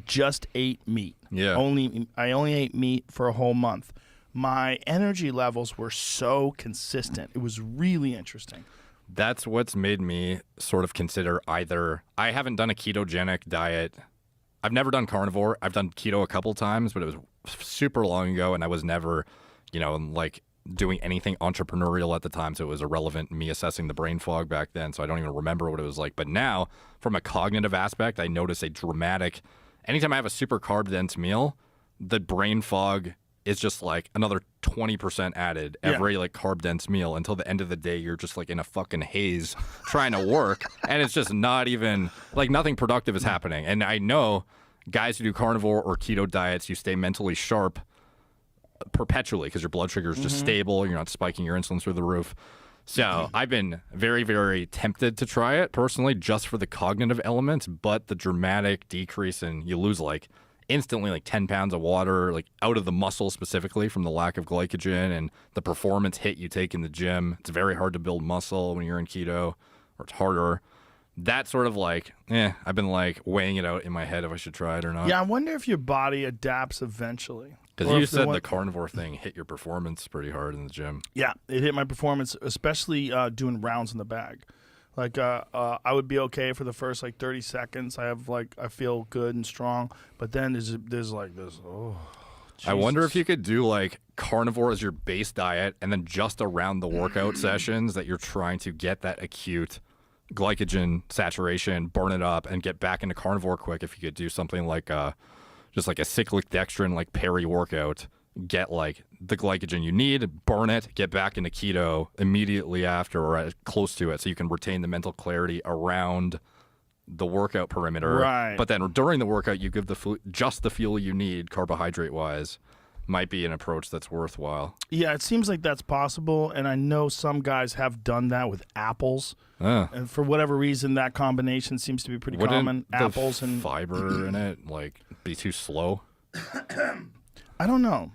just ate meat. Yeah. I only ate meat for a whole month. My energy levels were so consistent. It was really interesting. That's what's made me sort of consider either. I haven't done a ketogenic diet. I've never done carnivore. I've done keto a couple times, but it was super long ago, and I was never, like doing anything entrepreneurial at the time, so it was irrelevant me assessing the brain fog back then, so I don't even remember what it was like. But now, from a cognitive aspect, I notice a dramatic, anytime I have a super carb-dense meal, the brain fog is just like another 20% added every like carb-dense meal until the end of the day you're just like in a fucking haze trying to work, and it's just not even, like nothing productive is happening. And I know guys who do carnivore or keto diets, you stay mentally sharp perpetually because your blood sugar is just stable, you're not spiking your insulin through the roof. So I've been very, very tempted to try it personally just for the cognitive elements, but the dramatic decrease in, you lose like instantly like 10 pounds of water, like out of the muscle specifically from the lack of glycogen, and the performance hit you take in the gym. It's very hard to build muscle when you're in keto, or it's harder. That sort of like, I've been like weighing it out in my head if I should try it or not. Yeah, I wonder if your body adapts eventually. Because you said the carnivore thing hit your performance pretty hard in the gym. Yeah, it hit my performance, especially doing rounds in the bag. Like I would be okay for the first like 30 seconds. I feel good and strong, but then there's like this. Oh, Jesus. I wonder if you could do like carnivore as your base diet, and then just around the workout sessions that you're trying to get that acute glycogen saturation, burn it up, and get back into carnivore quick. If you could do something like just like a cyclic dextrin like peri-workout, get like the glycogen you need, burn it, get back into keto immediately after or close to it, so you can retain the mental clarity around the workout perimeter. Right. But then during the workout, you give just the fuel you need carbohydrate-wise. Might be an approach that's worthwhile. Yeah, it seems like that's possible, and I know some guys have done that with apples. And for whatever reason, that combination seems to be pretty common. Apples and fiber in it, like, be too slow? I don't know.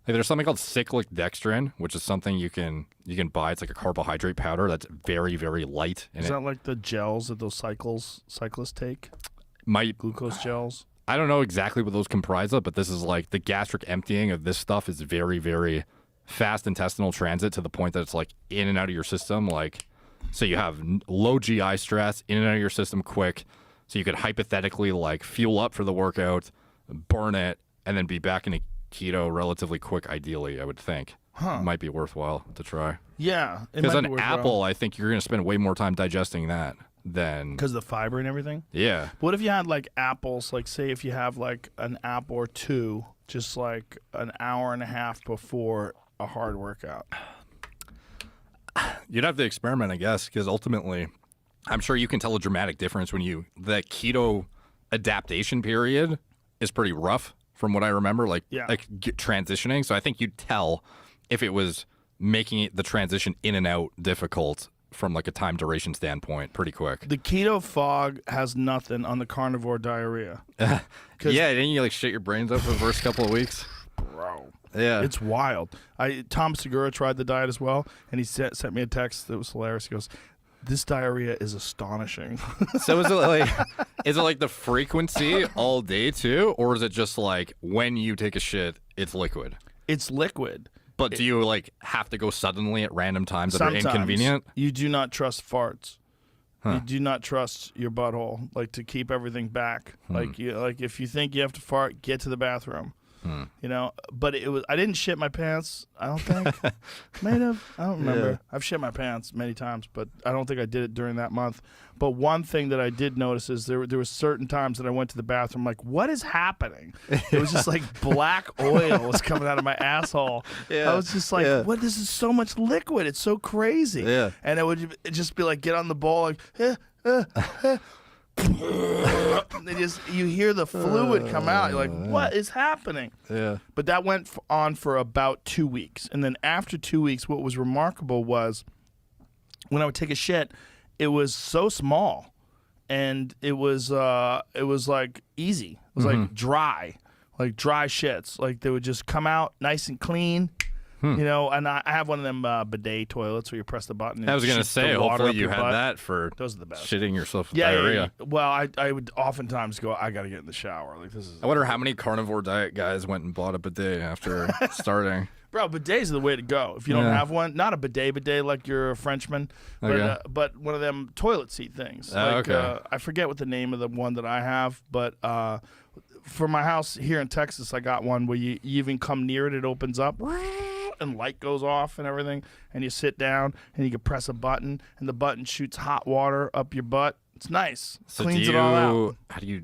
There's something called cyclic dextrin, which is something you can buy. It's like a carbohydrate powder that's very, very light. Is that like the gels that those cyclists take? Glucose gels? I don't know exactly what those comprise of, but this is like the gastric emptying of this stuff is very, very fast intestinal transit to the point that it's like in and out of your system. Like, so you have low GI stress, in and out of your system quick. So you could hypothetically like fuel up for the workout, burn it, and then be back into keto relatively quick, ideally, I would think. Might be worthwhile to try. Yeah. Because an apple, I think you're going to spend way more time digesting that than... Because of the fiber and everything? Yeah. What if you had like apples, like say if you have like an apple or two, just like an hour and a half before a hard workout? You'd have to experiment, I guess, because ultimately, I'm sure you can tell a dramatic difference when the keto adaptation period is pretty rough from what I remember, like transitioning. So I think you'd tell if it was making the transition in and out difficult from like a time duration standpoint pretty quick. The keto fog has nothing on the carnivore diarrhea. Yeah, didn't you like shit your brains up for the first couple of weeks? Bro. Yeah. It's wild. Tom Segura tried the diet as well, and he sent me a text that was hilarious. He goes, "This diarrhea is astonishing." So is it like the frequency all day too, or is it just like when you take a shit, it's liquid? It's liquid. But do you like have to go suddenly at random times that are inconvenient? You do not trust farts. You do not trust your butthole, like to keep everything back. Like if you think you have to fart, get to the bathroom. You know, but I didn't shit my pants, I don't think. Might have. I don't remember. Yeah. I've shit my pants many times, but I don't think I did it during that month. But one thing that I did notice is there were certain times that I went to the bathroom like, what is happening? It was just like black oil was coming out of my asshole. Yeah. I was just like, what? This is so much liquid. It's so crazy. Yeah. And it would just be like, get on the ball, like, you hear the fluid come out. You're like, what is happening? Yeah. But that went on for about 2 weeks. And then after 2 weeks, what was remarkable was when I would take a shit, it was so small. And it was like easy. It was like dry shits. Like they would just come out nice and clean. You know, and I have one of them bidet toilets where you press the button. And I was it gonna shoots say, the water hopefully up you your had butt. that for Those are the best. shitting yourself with Yeah, diarrhea. yeah. Well, I would oftentimes go, I got to get in the shower. Like this is. I wonder how many carnivore diet guys went and bought a bidet after starting. Bro, bidets are the way to go. If you don't have one, not a bidet like you're a Frenchman, but one of them toilet seat things. Okay. I forget what the name of the one that I have, but for my house here in Texas, I got one where you even come near it, it opens up and light goes off and everything, and you sit down and you can press a button and the button shoots hot water up your butt. It's nice. So Cleans it all out. How do you